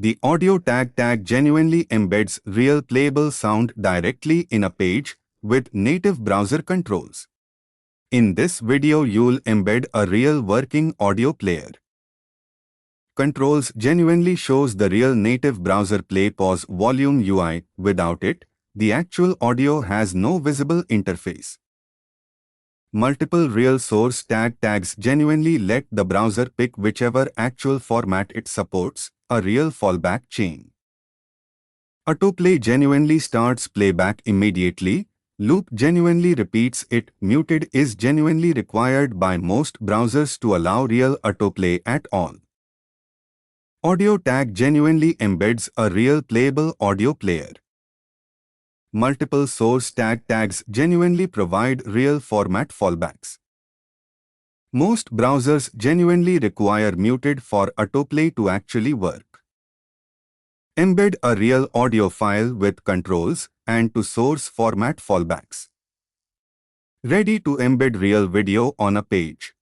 The audio tag genuinely embeds real playable sound directly in a page with native browser controls. In this video, you'll embed a real working audio player. Controls genuinely shows the real native browser play pause volume UI. Without it, the actual audio has no visible interface. Multiple real source tags genuinely let the browser pick whichever actual format it supports, a real fallback chain. Autoplay genuinely starts playback immediately. Loop genuinely repeats it. Muted is genuinely required by most browsers to allow real autoplay at all. Audio tag genuinely embeds a real playable audio player. Multiple source tags genuinely provide real format fallbacks. Most browsers genuinely require muted for autoplay to actually work. Embed a real audio file with controls and to source format fallbacks. Ready to embed real video on a page.